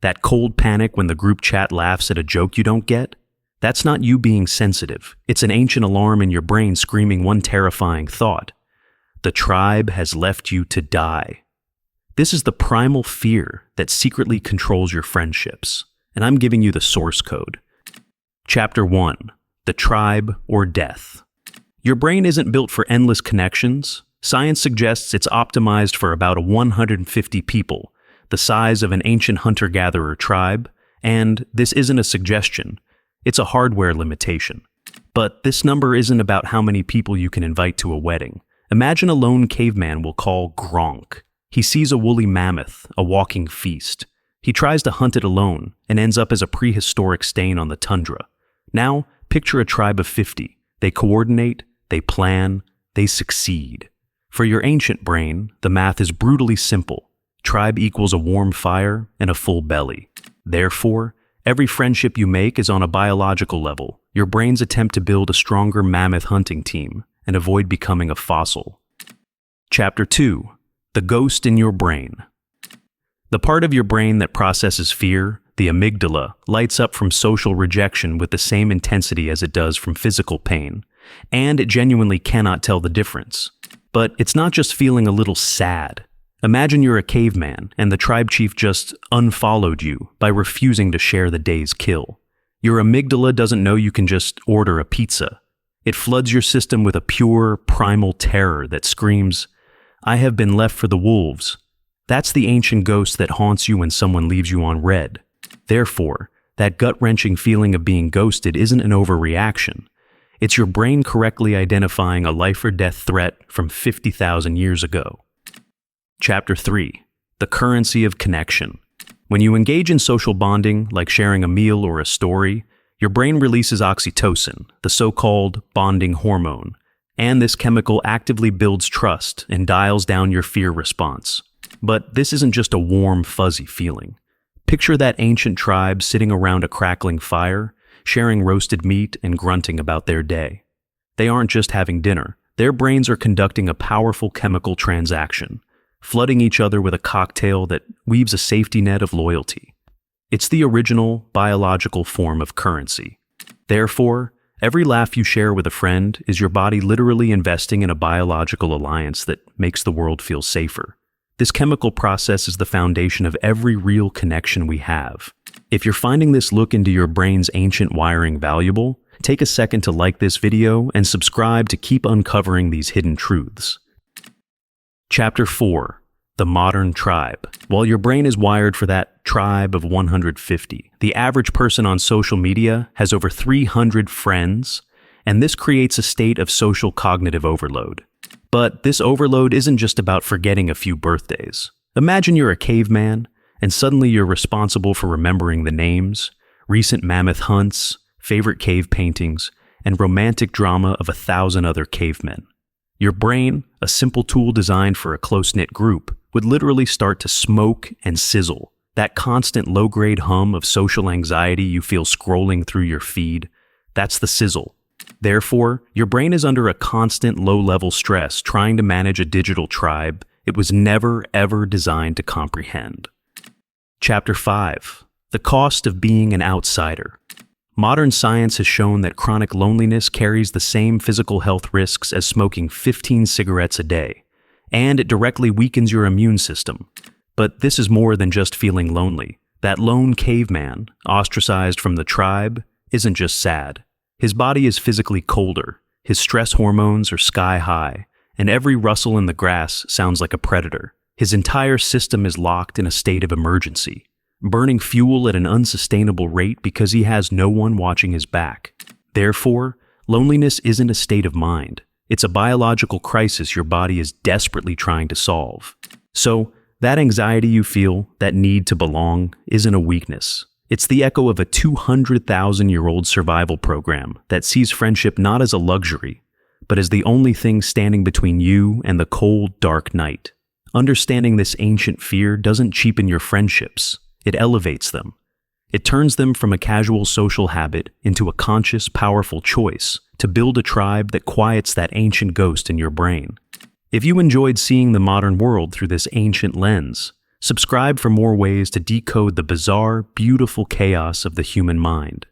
That cold panic when the group chat laughs at a joke you don't get? That's not you being sensitive. It's an ancient alarm in your brain screaming one terrifying thought. The tribe has left you to die. This is the primal fear that secretly controls your friendships, and I'm giving you the source code. Chapter 1. The Tribe or Death. Your brain isn't built for endless connections. Science suggests it's optimized for about 150 people, the size of an ancient hunter-gatherer tribe, and this isn't a suggestion. It's a hardware limitation. But this number isn't about how many people you can invite to a wedding. Imagine a lone caveman we'll call Gronk. He sees a woolly mammoth, a walking feast. He tries to hunt it alone and ends up as a prehistoric stain on the tundra. Now, picture a tribe of 50. They coordinate, they plan, they succeed. For your ancient brain, the math is brutally simple. Tribe equals a warm fire and a full belly. Therefore, every friendship you make is on a biological level, your brain's attempt to build a stronger mammoth hunting team and avoid becoming a fossil. Chapter 2. The Ghost in Your Brain. The part of your brain that processes fear, the amygdala, lights up from social rejection with the same intensity as it does from physical pain, and it genuinely cannot tell the difference. But it's not just feeling a little sad. Imagine you're a caveman and the tribe chief just unfollowed you by refusing to share the day's kill. Your amygdala doesn't know you can just order a pizza. It floods your system with a pure, primal terror that screams, "I have been left for the wolves." That's the ancient ghost that haunts you when someone leaves you on red. Therefore, that gut-wrenching feeling of being ghosted isn't an overreaction. It's your brain correctly identifying a life-or-death threat from 50,000 years ago. Chapter 3. The Currency of Connection. When you engage in social bonding, like sharing a meal or a story, your brain releases oxytocin, the so-called bonding hormone, and this chemical actively builds trust and dials down your fear response. But this isn't just a warm, fuzzy feeling. Picture that ancient tribe sitting around a crackling fire, sharing roasted meat and grunting about their day. They aren't just having dinner. Their brains are conducting a powerful chemical transaction, flooding each other with a cocktail that weaves a safety net of loyalty. It's the original biological form of currency. Therefore, every laugh you share with a friend is your body literally investing in a biological alliance that makes the world feel safer. This chemical process is the foundation of every real connection we have. If you're finding this look into your brain's ancient wiring valuable, take a second to like this video and subscribe to keep uncovering these hidden truths. Chapter 4. The Modern Tribe. While your brain is wired for that tribe of 150, the average person on social media has over 300 friends, and this creates a state of social cognitive overload. But this overload isn't just about forgetting a few birthdays. Imagine you're a caveman, and suddenly you're responsible for remembering the names, recent mammoth hunts, favorite cave paintings, and romantic drama of 1,000 other cavemen. Your brain, a simple tool designed for a close-knit group, would literally start to smoke and sizzle. That constant low-grade hum of social anxiety you feel scrolling through your feed, that's the sizzle. Therefore, your brain is under a constant low-level stress trying to manage a digital tribe it was never, ever designed to comprehend. Chapter 5. The Cost of Being an Outsider. Modern science has shown that chronic loneliness carries the same physical health risks as smoking 15 cigarettes a day, and it directly weakens your immune system. But this is more than just feeling lonely. That lone caveman, ostracized from the tribe, isn't just sad. His body is physically colder, his stress hormones are sky high, and every rustle in the grass sounds like a predator. His entire system is locked in a state of emergency, burning fuel at an unsustainable rate because he has no one watching his back. Therefore, loneliness isn't a state of mind. It's a biological crisis your body is desperately trying to solve. So, that anxiety you feel, that need to belong, isn't a weakness. It's the echo of a 200,000-year-old survival program that sees friendship not as a luxury, but as the only thing standing between you and the cold, dark night. Understanding this ancient fear doesn't cheapen your friendships. It elevates them. It turns them from a casual social habit into a conscious, powerful choice to build a tribe that quiets that ancient ghost in your brain. If you enjoyed seeing the modern world through this ancient lens, Subscribe for more ways to decode the bizarre, beautiful chaos of the human mind.